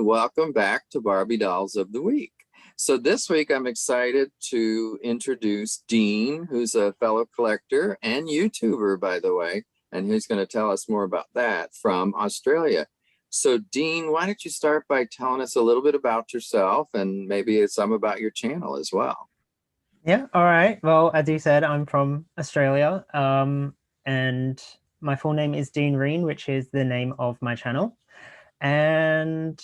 Welcome back to Barbie Dolls of the Week. So this week I'm excited to introduce Dean, who's a fellow collector and YouTuber, by the way, and he's going to tell us more about that from Australia. So Dean, why don't you start by telling us a little bit about yourself and maybe some about your channel as well? Yeah, all right. Well, as you said, I'm from Australia, and my full name is Dean Reen, which is the name of my channel. And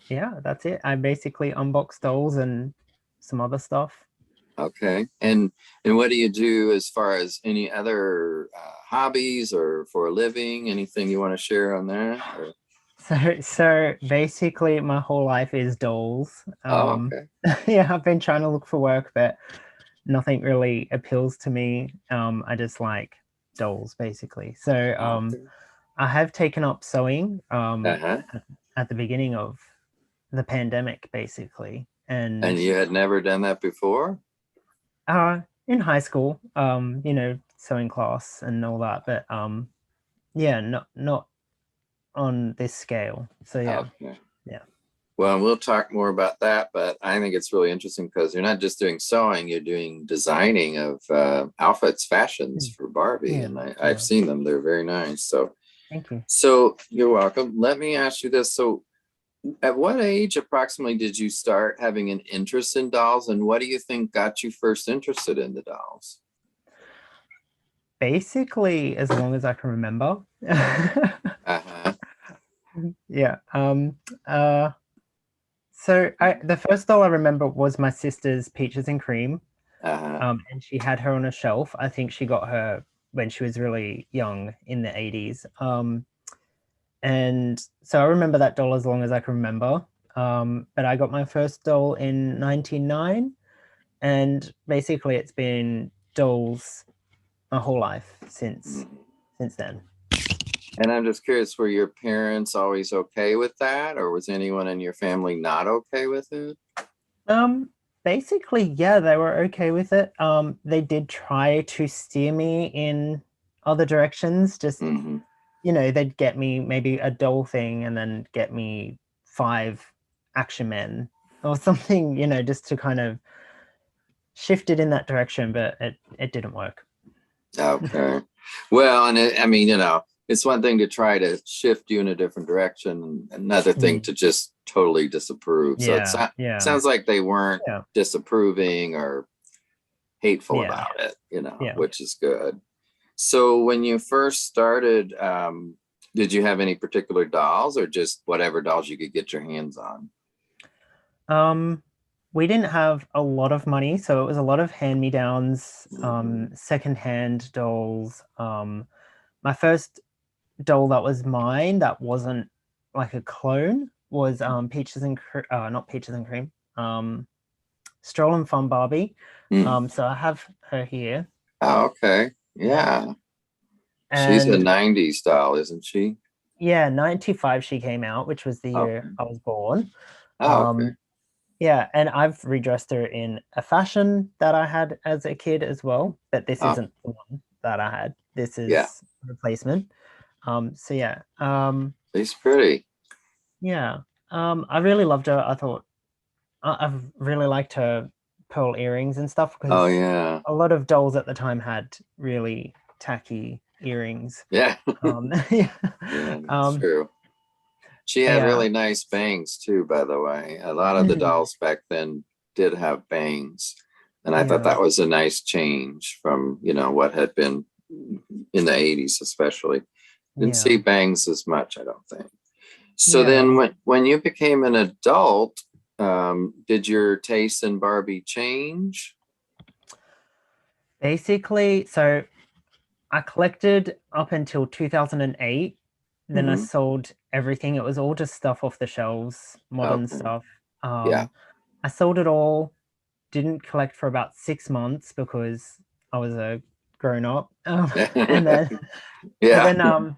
yeah, that's it. I basically unbox dolls and some other stuff. Okay. And what do you do as far as any other hobbies or for a living? Anything you want to share on that? Or... So basically, my whole life is dolls. Oh, okay. Yeah, I've been trying to look for work, but nothing really appeals to me. I just like dolls, basically. So Okay. I have taken up sewing Uh-huh. at the beginning of the pandemic, basically. And And you had never done that before? in high school, sewing class and all that, but yeah, not on this scale. So yeah, Okay. yeah. Well, we'll talk more about that, but I think it's really interesting because you're not just doing sewing, you're doing designing of outfits, fashions Mm. for Barbie, Yeah, and I've yeah. seen them. They're very nice. So, Thank you. so you're welcome. Let me ask you this. So, at what age approximately did you start having an interest in dolls, and what do you think got you first interested in the dolls? Basically, as long as I can remember. Uh-huh. Yeah. Uh the first doll I remember was my sister's Peaches and Cream. Uh-huh. And she had her on a shelf. I think she got her when she was really young in the 80s. And so I remember that doll as long as I can remember. But I got my first doll in 99, and basically it's been dolls my whole life Mhm. since then. And I'm just curious, were your parents always okay with that, or was anyone in your family not okay with it? Um, Basically, yeah, they were okay with it. They did try to steer me in other directions, just Hmm. they'd get me maybe a doll thing and then get me five action men or something, just to kind of shift it in that direction, but it didn't work. Okay. Well, and I mean, it's one thing to try to shift you in a different direction, and another thing Mm. to just totally disapprove. So Yeah, yeah, sounds like they weren't yeah, disapproving or hateful yeah, about it, yeah. which is good. So when you first started, did you have any particular dolls or just whatever dolls you could get your hands on? Um, we didn't have a lot of money, so it was a lot of hand-me-downs, Hmm. second-hand dolls. My first doll that was mine that wasn't like a clone was not Peaches and Cream, Stroll and Fun Barbie. Hmm. So I have her here. Oh, okay. Yeah. Yeah. She's a And 90s doll, isn't she? yeah, 95 she came out, which was the year Okay. I was born. Oh, okay. Um, yeah, and I've redressed her in a fashion that I had as a kid as well, but this Oh, isn't the one that I had. This yeah. is a replacement. So yeah. She's pretty. Yeah. I really loved her. I thought I've really liked her pearl earrings and stuff Oh, because yeah. a lot of dolls at the time had really tacky earrings. Yeah. Yeah. Yeah, that's Um, true. She had yeah. really nice bangs too, by the way. A lot of the Mhm. dolls back then did have bangs. And I thought Yeah. that was a nice change from, what had been in the 80s, especially. Didn't see Yeah. bangs as much, I don't think. So Yeah. then when you became an adult, did your taste in Barbie change? Basically, so I collected up until 2008. Then I Hmm. sold everything. It was all just stuff off the shelves, modern Okay. stuff. Yeah. I sold it all, didn't collect for about 6 months because I was a grown up. And then, but Yeah. then,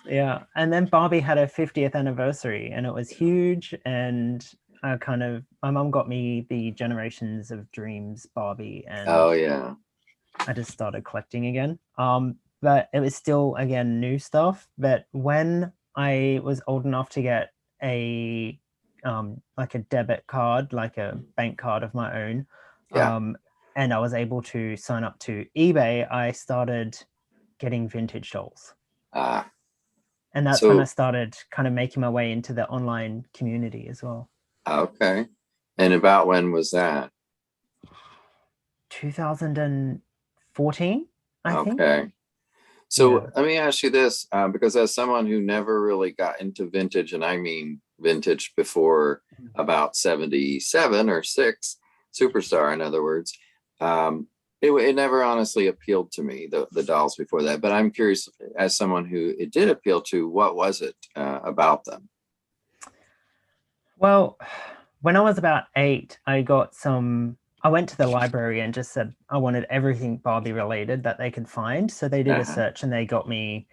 yeah, and then Barbie had her 50th anniversary, and it was huge. And my mum got me the Generations of Dreams Barbie, Oh, and yeah. I just started collecting again. But it was still again new stuff. But when I was old enough to get a like a debit card, like a bank card of my own. Yeah. And I was able to sign up to eBay. I started getting vintage dolls. Ah, And that's when I so, started kind of making my way into the online community as well. okay. And about when was that? 2014, I think. Okay. So Yeah. let me ask you this, because as someone who never really got into vintage, and I mean vintage before about 77 or 6, Superstar, in other words, um, it never honestly appealed to me, the dolls before that. But I'm curious, as someone who it did appeal to, what was it about them? Well, when I was about 8, I went to the library and just said I wanted everything Barbie related that they could find. So they did a Uh-huh. search and they got me,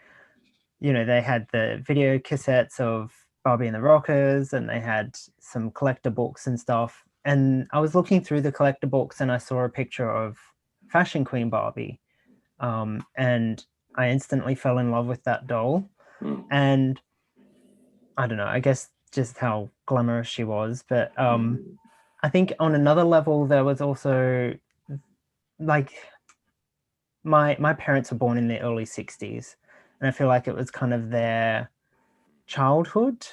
they had the video cassettes of Barbie and the Rockers, and they had some collector books and stuff. And I was looking through the collector books and I saw a picture of Fashion Queen Barbie. And I instantly fell in love with that doll. Mm, And I don't know, I guess just how glamorous she was. But mm, I think on another level, there was also like my parents were born in the early 60s, and I feel like it was kind of their childhood.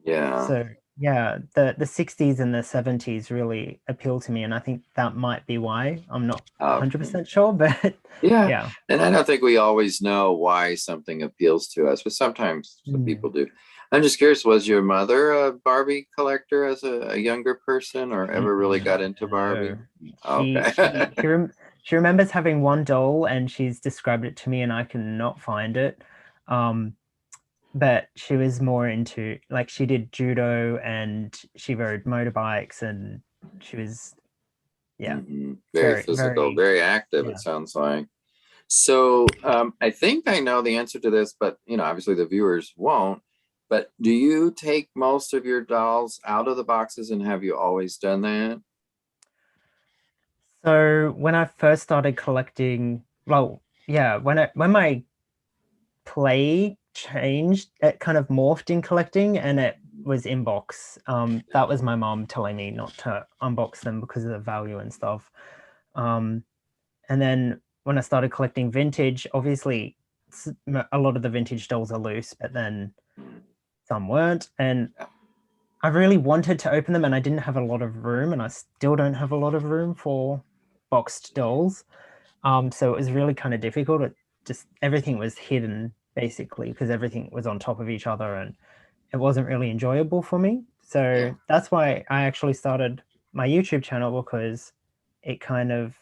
yeah. So yeah, the 60s and the 70s really appeal to me, and I think that might be why. I'm not Okay. 100% sure, but Yeah, yeah. and I don't think we always know why something appeals to us, but sometimes some people Mm. do. I'm just curious, was your mother a Barbie collector as a younger person or ever really got into No, Barbie? she Okay. she she rem she remembers having one doll, and she's described it to me, and I cannot find it. Um, but she was more into, like, she did judo and she rode motorbikes, and she was, yeah, Very very, physical, very, very active, it yeah. sounds like. So I think I know the answer to this, but obviously the viewers won't. But do you take most of your dolls out of the boxes and have you always done that? So when I first started collecting, well, yeah, when my play changed, it kind of morphed in collecting, and it was inbox. That was my mom telling me not to unbox them because of the value and stuff. Um, and then when I started collecting vintage, obviously a lot of the vintage dolls are loose, but then some weren't. And Yeah. I really wanted to open them, and I didn't have a lot of room, and I still don't have a lot of room for boxed dolls. So it was really kind of difficult. It just everything was hidden basically because everything was on top of each other, and it wasn't really enjoyable for me. Yeah. So that's why I actually started my YouTube channel, because it kind of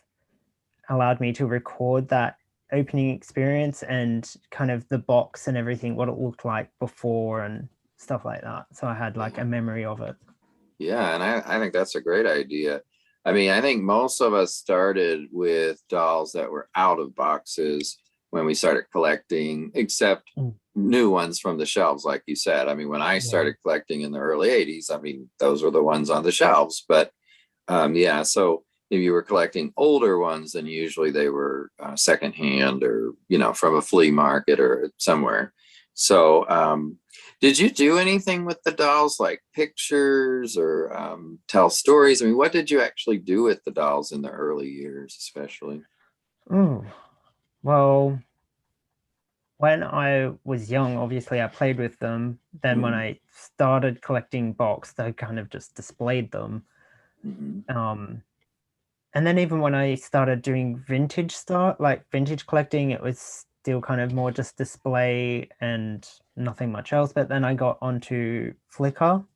allowed me to record that opening experience and kind of the box and everything, what it looked like before and stuff like that. So I had like Yeah. a memory of it. Yeah, and I think that's a great idea. I mean, I think most of us started with dolls that were out of boxes when we started collecting, except Mm. new ones from the shelves, like you said. I mean, when I Yeah. started collecting in the early 80s, I mean, those were the ones on the shelves. But yeah, so if you were collecting older ones, then usually they were secondhand or, from a flea market or somewhere. So, did you do anything with the dolls, like pictures or tell stories? I mean, what did you actually do with the dolls in the early years, especially? Ooh. Well, when I was young, obviously I played with them. Then when Mm-hmm. I started collecting boxed, I kind of just displayed them. Mm-hmm. Um, and then even when I started doing vintage stuff, like vintage collecting, it was still kind of more just display and nothing much else. But then I got onto Flickr,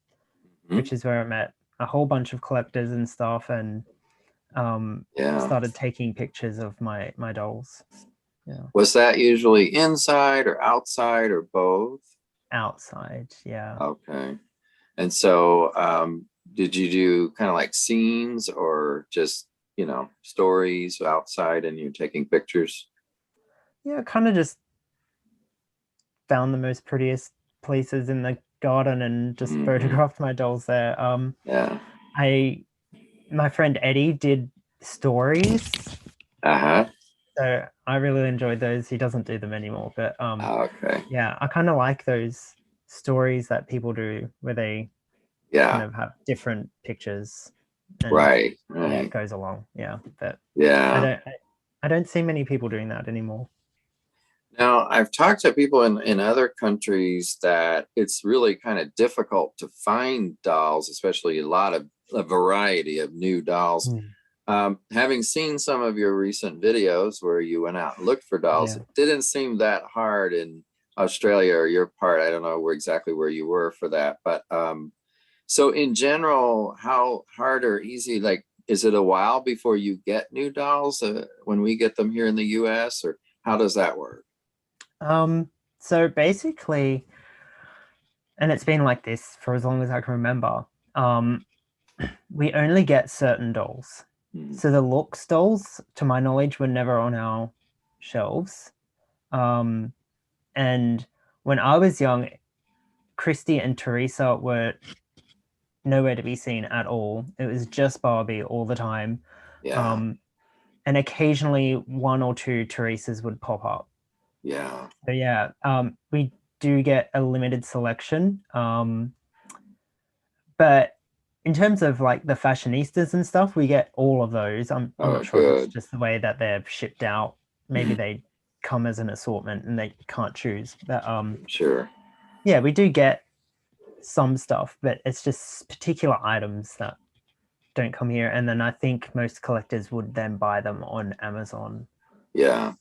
Mm-hmm. which is where I met a whole bunch of collectors and stuff, and Yeah. started taking pictures of my dolls. Yeah, Was that usually inside or outside or both? outside. Yeah. Okay. And so, did you do kind of like scenes or just, stories outside and you're taking pictures? Yeah, kind of just found the most prettiest places in the garden and just Hmm. photographed my dolls there. Yeah. I My friend Eddie did stories, Uh-huh. so I really enjoyed those. He doesn't do them anymore, but Okay. yeah, I kind of like those stories that people do where they kind Yeah. of have different pictures, and Right. yeah, it Right. goes along. Yeah, but I Yeah. don't I don't see many people doing that anymore. Now, I've talked to people in other countries that it's really kind of difficult to find dolls, especially a variety of new dolls. Mm. Having seen some of your recent videos where you went out and looked for dolls, Yeah. it didn't seem that hard in Australia or your part. I don't know exactly where you were for that, but so in general, how hard or easy, like, is it a while before you get new dolls when we get them here in the US, or how does that work? So basically, and it's been like this for as long as I can remember. Um, we only get certain dolls. Hmm. So the Looks dolls, to my knowledge, were never on our shelves. Um, and when I was young, Christy and Teresa were nowhere to be seen at all. It was just Barbie all the time. Yeah, Um, and occasionally one or two Teresas would pop up. yeah. So yeah, we do get a limited selection. But in terms of like the fashionistas and stuff, we get all of those. I'm Oh, not sure if it's good. just the way that they're shipped out. Maybe they come as an assortment and they can't choose. But Sure. yeah, we do get some stuff, but it's just particular items that don't come here. And then I think most collectors would then buy them on Amazon. Yeah.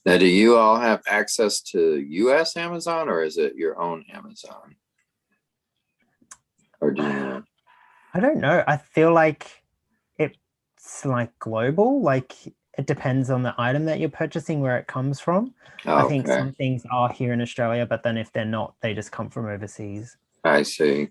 Now, do you all have access to US Amazon, or is it your own Amazon? Or do you know? I don't know. I feel like it's like global. Like it depends on the item that you're purchasing, where it comes from. I think Okay, some things are here in Australia, but then if they're not, they just come from overseas. I see.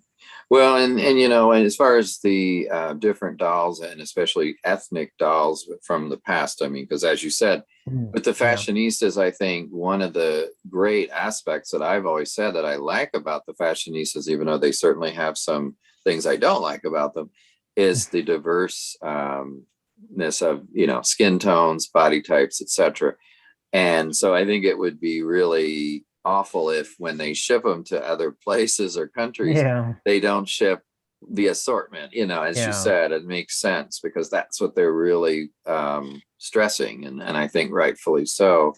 Well, and and as far as the different dolls, and especially ethnic dolls from the past, I mean, because as you said, Mm. with the Yeah. fashionistas, I think one of the great aspects that I've always said that I like about the fashionistas, even though they certainly have some things I don't like about them, is the diverse ness of skin tones, body types, etc. And so I think it would be really awful if when they ship them to other places or countries, Yeah. they don't ship the assortment. As you Yeah. said, it makes sense because that's what they're really stressing, and I think rightfully so.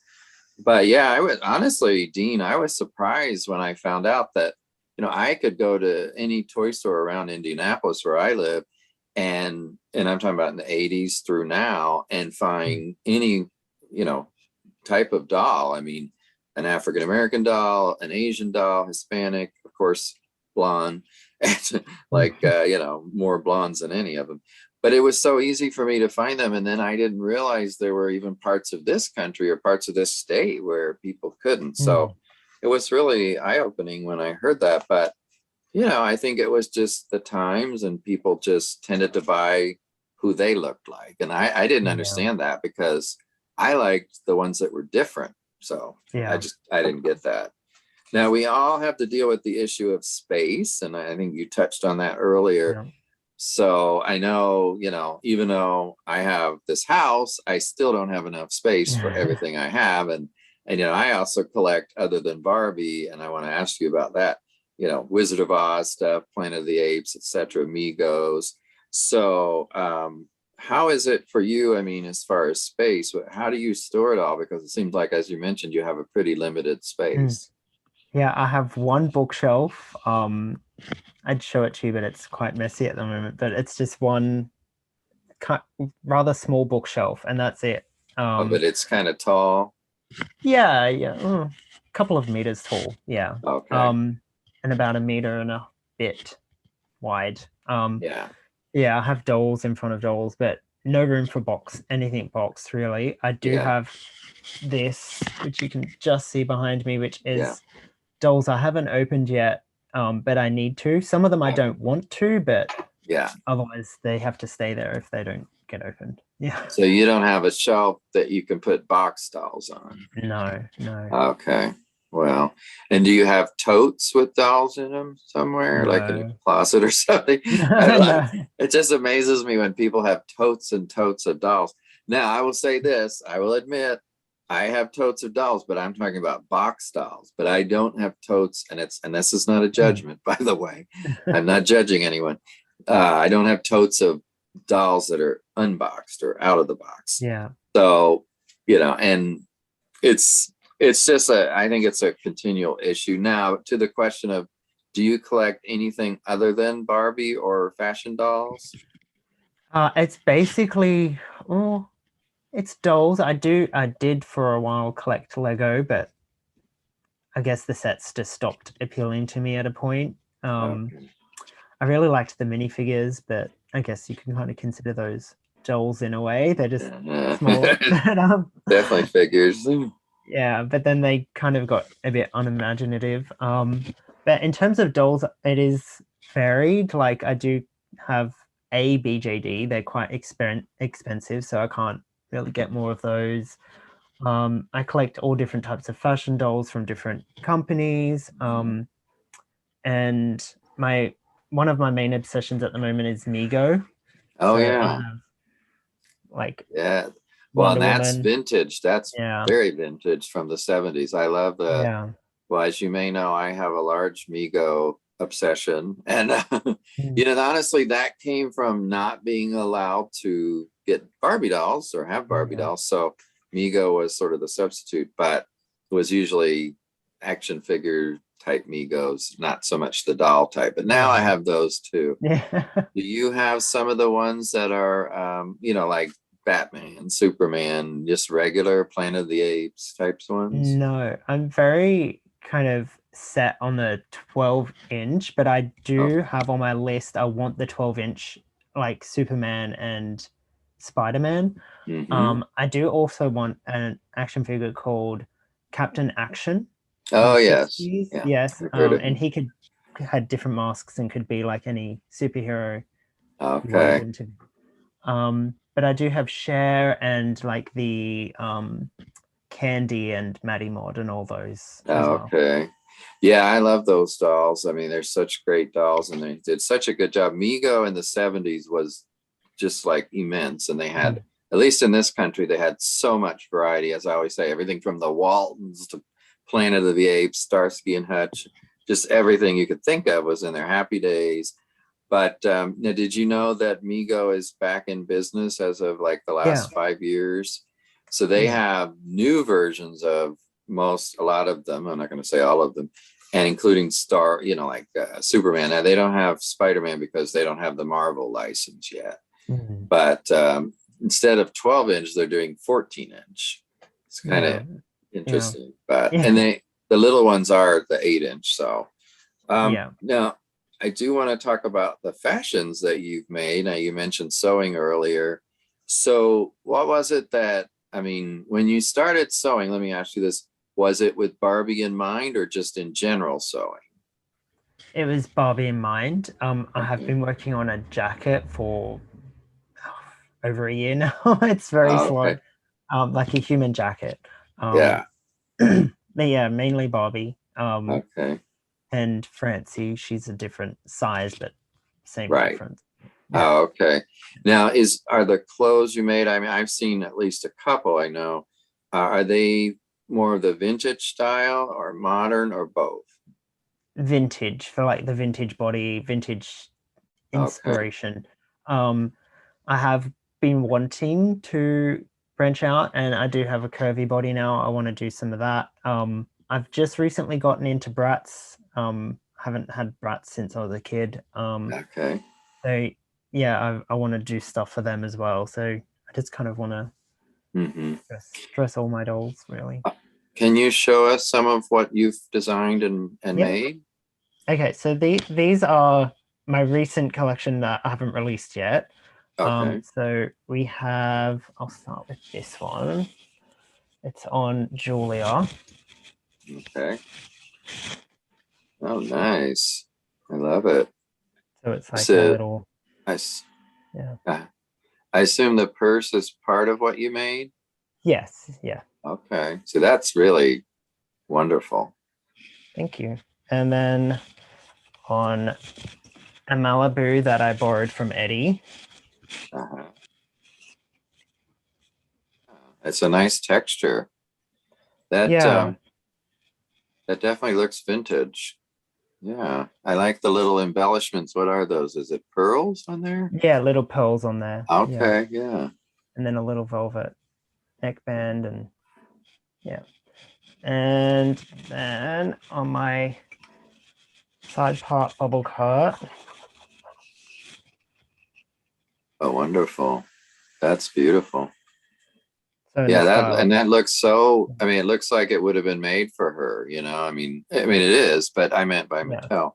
But yeah, I was honestly, Dean, I was surprised when I found out that I could go to any toy store around Indianapolis where I live, and I'm talking about in the 80s through now, and Mm. find any you know type of doll. I mean, an African American doll, an Asian doll, Hispanic, of course, blonde, and like more blondes than any of them. But it was so easy for me to find them, and then I didn't realize there were even parts of this country or parts of this state where people couldn't. So Mm. it was really eye-opening when I heard that. But I think it was just the times, and people just tended to buy who they looked like. And I didn't Yeah. understand that because I liked the ones that were different. So Yeah. I didn't get that. Now we all have to deal with the issue of space, and I think you touched on that earlier. Yeah. So I know, even though I have this house, I still don't have enough space for everything I have. And I also collect other than Barbie, and I want to ask you about that. Wizard of Oz stuff, Planet of the Apes, etc., Migos. So how is it for you? I mean, as far as space, how do you store it all? Because it seems like, as you mentioned, you have a pretty limited Mm. space. Yeah, I have one bookshelf. I'd show it to you, but it's quite messy at the moment. But it's just one rather small bookshelf, and that's it. Oh, but it's kind of tall. Yeah, yeah, a couple of meters tall. Yeah, Okay. and about a meter and a bit wide. Yeah. Yeah, I have dolls in front of dolls, but no room for anything boxed really. I do Yeah. have this, which you can just see behind me, which Yeah. is dolls I haven't opened yet, but I need to. Some of them I don't want to, but Yeah. otherwise they have to stay there if they don't get opened. Yeah. So you don't have a shelf that you can put box dolls on. No, no, Okay. Well, and do you have totes with dolls in them somewhere, like in a no. closet or something? No. It just amazes me when people have totes and totes of dolls. Now, I will say this, I will admit, I have totes of dolls, but I'm talking about box dolls. But I don't have totes, and this is not a judgment, by the way. I'm not judging anyone. I don't have totes of dolls that are unboxed or out of the box. Yeah. So, and it's just I think it's a continual issue. Now, to the question of, do you collect anything other than Barbie or fashion dolls? It's basically, oh, it's dolls. I did for a while collect Lego, but I guess the sets just stopped appealing to me at a point. Okay. I really liked the minifigures, but I guess you can kind of consider those dolls in a way. They're just Yeah. smaller. But, Definitely figures. yeah, but then they kind of got a bit unimaginative. But in terms of dolls, it is varied. Like I do have a BJD. They're quite expensive, so I can't really get more of those. I collect all different types of fashion dolls from different companies. And my one of my main obsessions at the moment is Mego. Oh So I yeah. have like Yeah. Well, and Wonder that's Woman. vintage. That's Yeah, very vintage from the 70s. I love yeah. well, as you may know, I have a large Mego obsession. And, Mm. honestly, that came from not being allowed to get Barbie dolls or have Barbie Yeah. dolls. So Mego was sort of the substitute, but it was usually action figure type Migos, not so much the doll type. But now I Yeah. have those too. Yeah. Do you have some of the ones that are, like Batman, Superman, just regular Planet of the Apes types ones? No, I'm very kind of set on the 12-inch, but I Oh, do have on my list, I want the 12-inch like Superman and Spider-Man. mm-hmm. I do also want an action figure called Captain Action from Oh, the yes. 60s. Yeah, Yes. I've heard of And him. he had different masks and could be like any superhero you wanted Okay. him to be. But I do have Cher and like the Candy and Maddie Mod and all those as well. Okay. Yeah, I love those dolls. I mean, they're such great dolls and they did such a good job. Mego in the 70s was just like immense. And they had, Mm. at least in this country, they had so much variety. As I always say, everything from the Waltons to Planet of the Apes, Starsky and Hutch, just everything you could think of was in their Happy Days. But now, did you know that Mego is back in business as of like the Yeah, last 5 years? So they yeah, have new versions of a lot of them. I'm not going to say all of them, and including like Superman. Now they don't have Spider-Man because they don't have the Marvel license yet. mhm, But instead of 12-inch, they're doing 14-inch. It's kind yeah, of yeah, interesting. But yeah, and the little ones are the 8-inch. So yeah, now I do want to talk about the fashions that you've made. Now you mentioned sewing earlier. So what was it that, I mean, when you started sewing, let me ask you this, was it with Barbie in mind or just in general sewing? It was Barbie in mind. I have Okay. been working on a jacket for over a year now. It's very Oh, slow. okay. Like a human jacket. Yeah. But yeah, mainly Barbie. Okay. And Francie, she's a different size, but same Right. difference. Yeah. Oh, okay. Now, are the clothes you made? I mean, I've seen at least a couple. I know. Are they more of the vintage style or modern or both? Vintage for like the vintage body, vintage Okay. inspiration. Um, I have been wanting to branch out, and I do have a curvy body now. I want to do some of that. I've just recently gotten into brats. Haven't had brats since I was a kid. Okay. So yeah, I want to do stuff for them as well. So I just kind of want to Hmm. dress all my dolls, really. Can you show us some of what you've designed and Yep. made? Okay, so these are my recent collection that I haven't released yet. Okay. So we have, I'll start with this one. It's on Julia. Okay. Oh, nice. I love it. So it's like a So little, I, s- yeah. uh, I assume the purse is part of what you made. Yes, yeah. Okay. So that's really wonderful. Thank you. And then on a Malibu that I borrowed from Eddie. Uh-huh. It's a nice texture. That Yeah, that definitely looks vintage. Yeah, I like the little embellishments. What are those? Is it pearls on there? yeah, little pearls on there. Yeah, Okay, yeah. and then a little velvet neckband, and yeah, and then on my side part bubble cart. Oh, wonderful. That's beautiful. So in the Yeah, that style of and that looks so, I mean, it looks like it would have been made for her, you know. I mean it is, but I meant by yeah, Mattel.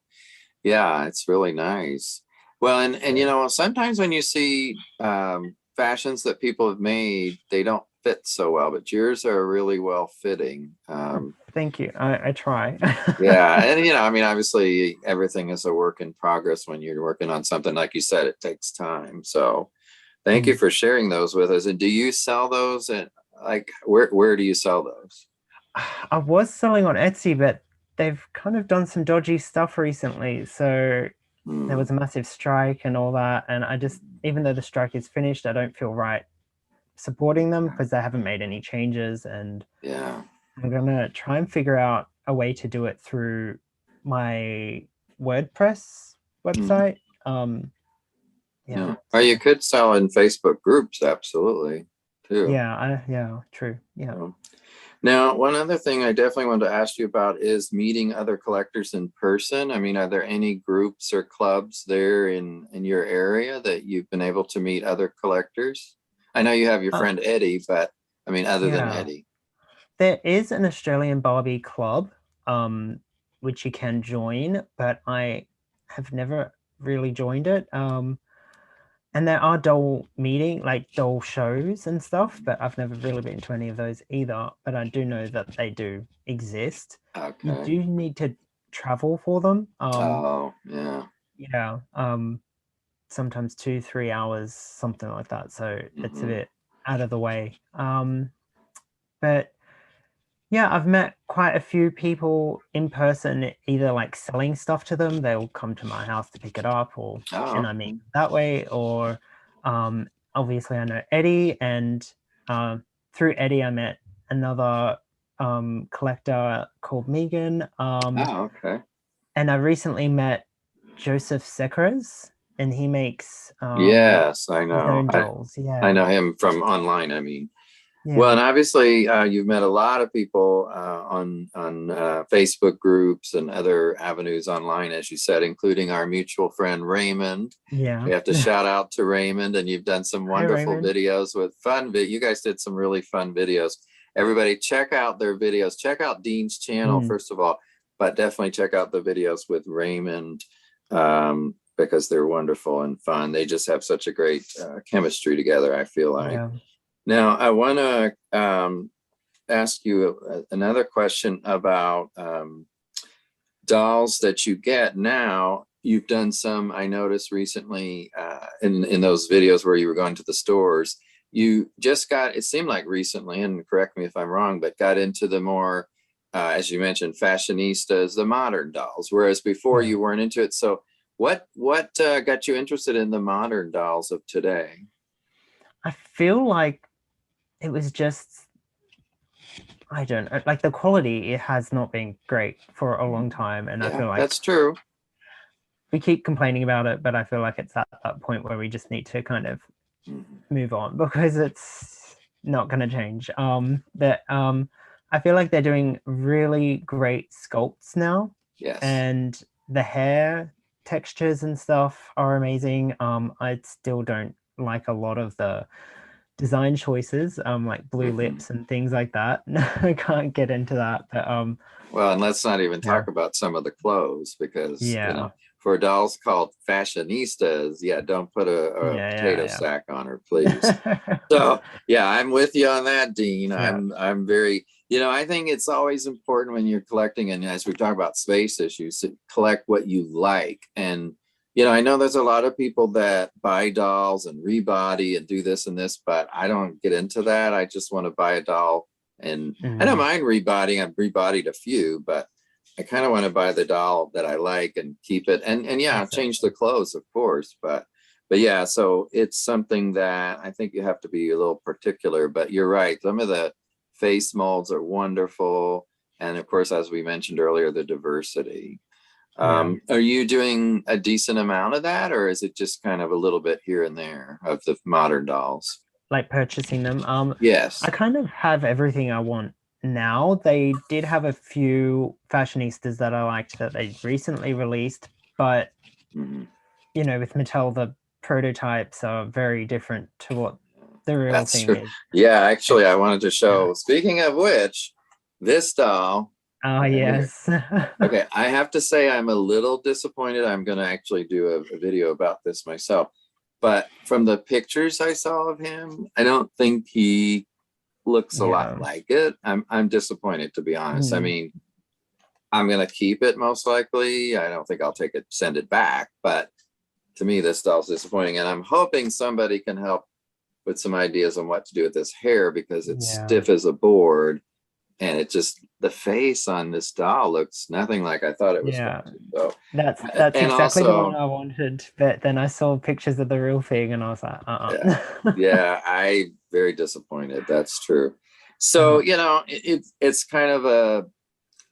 Yeah, it's really nice. Well, and you know, sometimes when you see fashions that people have made, they don't fit so well, but yours are really well fitting. thank you. I try. Yeah, and you know, I mean, obviously everything is a work in progress when you're working on something. Like you said, it takes time. So thank you Mm. for sharing those with us. And do you sell those? And like, where do you sell those? I was selling on Etsy, but they've kind of done some dodgy stuff recently. So there Hmm, was a massive strike and all that. And I just, even though the strike is finished, I don't feel right supporting them because they haven't made any changes. And yeah. I'm gonna try and figure out a way to do it through my WordPress Hmm, website. Um, yeah. yeah. Or you So could sell in Facebook groups, absolutely, too. yeah, true. Yeah. So, now, one other thing I definitely wanted to ask you about is meeting other collectors in person. I mean, are there any groups or clubs there in your area that you've been able to meet other collectors? I know you have your Uh, friend Eddie, but I mean, other than yeah. Eddie. There is an Australian Barbie club, um, which you can join, but I have never really joined it. And there are doll meeting, like doll shows and stuff, but I've never really been to any of those either. But I do know that they do exist. You Okay. do need to travel for them. Oh, yeah. Yeah, sometimes 2, 3 hours, something like that. So it's a Hmm. bit out of the way. But yeah, I've met quite a few people in person, either like selling stuff to them, they'll come to my house to pick it up, or and Oh, I okay. meet that way, or obviously I know Eddie, and through Eddie I met another collector called Megan, Oh, okay. and I recently met Joseph Sekres, and he makes Yes, I his know. own dolls. I Yeah, know him from online, I mean. Well, yeah, and obviously, you've met a lot of people on Facebook groups and other avenues online, as you said, including our mutual friend Raymond. yeah. We have to shout out to Raymond, and you've done some Hi, wonderful Raymond. videos with fun. You guys did some really fun videos. Everybody, check out their videos. Check out Dean's channel Mm, first of all, but definitely check out the videos with Raymond, because they're wonderful and fun. They just have such a great chemistry together, I feel like. yeah. Now, I want to ask you another question about dolls that you get now. You've done some, I noticed recently, in those videos where you were going to the stores. You just got, it seemed like recently, and correct me if I'm wrong, but got into the more, as you mentioned, fashionistas, the modern dolls, whereas before Yeah. you weren't into it. So what got you interested in the modern dolls of today? I feel like it was just I don't know, like the quality it has not been great for a long time, and I Yeah, feel like that's true. we keep complaining about it, but I feel like it's at that point where we just need to kind of Mhm. move on because it's not going to change. But I feel like they're doing really great sculpts now, Yes. and the hair textures and stuff are amazing. I still don't like a lot of the design choices, like blue Mhm. lips and things like that. I can't get into that, but Well, and let's not even yeah, talk about some of the clothes because, you yeah, know, for dolls called fashionistas, yeah, don't put a potato yeah, sack on her, please. yeah, So, yeah, I'm with you on that, Dean. yeah, I'm very, you know, I think it's always important when you're collecting, and as we talk about space issues, to collect what you like. And, you know, I know there's a lot of people that buy dolls and rebody and do this and this, but I don't get into that. I just want to buy a doll, and I don't mm, mind rebodying. I've rebodied a few, but I kind of want to buy the doll that I like and keep it. And yeah, change the exactly. clothes, of course, but yeah, so it's something that I think you have to be a little particular, but you're right. Some of the face molds are wonderful. And of course, as we mentioned earlier, the diversity. Are you doing a decent amount of that, or is it just kind of a little bit here and there of the modern dolls? Like purchasing them. Yes. I kind of have everything I want now. They did have a few fashionistas that I liked that they recently released, but you know, with Mattel, the prototypes are very different to what the real thing True. is. Yeah, actually, I wanted to show. Speaking of which, this doll. Oh, yes. Okay, I have to say I'm a little disappointed. I'm going to actually do a video about this myself. But from the pictures I saw of him, I don't think he looks a lot like it. I'm disappointed, to be honest. I mean, I'm going to keep it most likely. I don't think I'll take it, send it back. But to me, this doll's disappointing. And I'm hoping somebody can help with some ideas on what to do with this hair, because it's stiff as a board. And it just, the face on this doll looks nothing like I thought it was going to. So that's exactly the one I wanted. But then I saw pictures of the real thing and I was like, yeah, I very disappointed. That's true. So, you know, it's kind of a,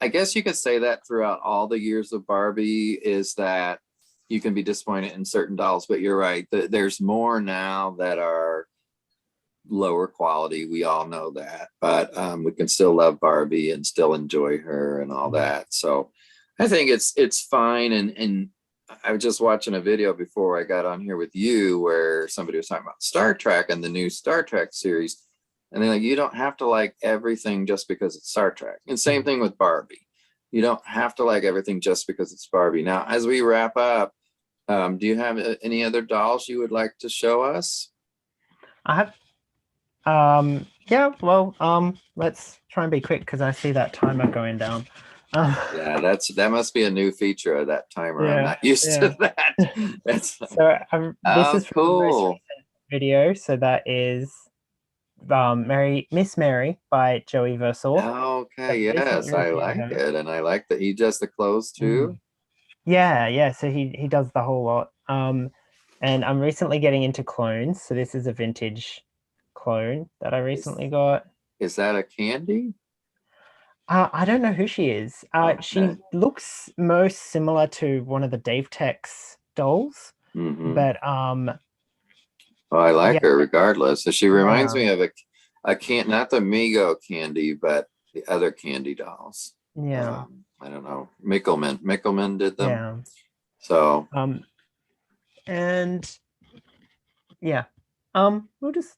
I guess you could say that throughout all the years of Barbie, is that you can be disappointed in certain dolls, but you're right. There's more now that are lower quality. We all know that, but we can still love Barbie and still enjoy her and all that. So I think it's fine. And I was just watching a video before I got on here with you where somebody was talking about Star Trek and the new Star Trek series. And they're like, you don't have to like everything just because it's Star Trek. And same thing with Barbie. You don't have to like everything just because it's Barbie. Now, as we wrap up, do you have any other dolls you would like to show us? I have. Yeah, well, let's try and be quick because I see that timer going down. Yeah, that must be a new feature of that timer. I'm not used to that. That's so this is from the most cool recent video. So that is Miss Mary by Joey Versor. Okay, yes, I like it. And I like that he does the clothes too. Yeah, so he does the whole lot. And I'm recently getting into clones. So this is a vintage clone that I recently got. Is that a Candy? I don't know who she is. She looks most similar to one of the Dave Tex dolls, but oh, I like her regardless. So she reminds me of a can't, not the Mego Candy, but the other Candy dolls. I don't know. Mickelman did them. Yeah. So and yeah, we'll just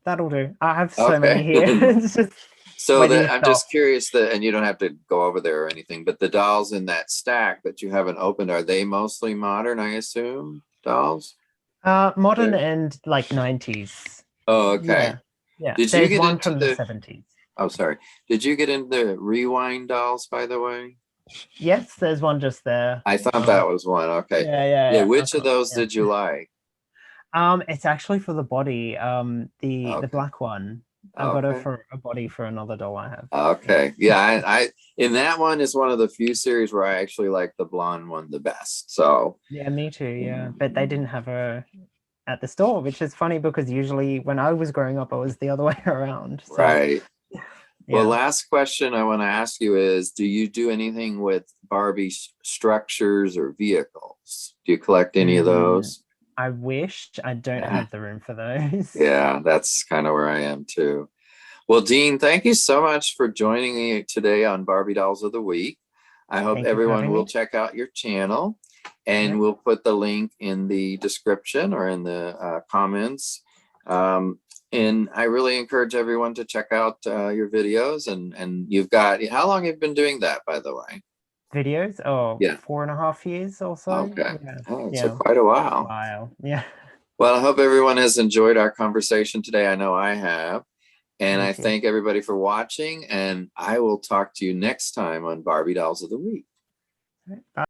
that'll do. I have so many here. It's just so that I'm just curious that, and you don't have to go over there or anything, but the dolls in that stack that you haven't opened, are they mostly modern, I assume, dolls? Modern and like 90s. Oh, okay. Yeah. Did you get one into from the 70s? Oh, sorry. Did you get into the rewind dolls, by the way? Yes, there's one just there. I thought that was one. Okay. Yeah. Which of those did you like? It's actually for the body. The black one. I got her for a body for another doll I have. Okay. Yeah, I in that one is one of the few series where I actually like the blonde one the best. So yeah, me too. Yeah, but they didn't have her at the store, which is funny because usually when I was growing up, it was the other way around. So. Right. Well, last question I want to ask you is, do you do anything with Barbie structures or vehicles? Do you collect any of those? I wish. I don't have the room for those. Yeah, that's kind of where I am too. Well, Dean, thank you so much for joining me today on Barbie Dolls of the Week. I hope everyone will check out your channel, and we'll put the link in the description or in the comments. And I really encourage everyone to check out your videos. And you've got, how long have you been doing that, by the way? Videos? Oh, yeah. 4.5 years or so. Okay. So quite a while. Yeah. Well, I hope everyone has enjoyed our conversation today. I know I have. And I thank everybody for watching. And I will talk to you next time on Barbie Dolls of the Week. Bye.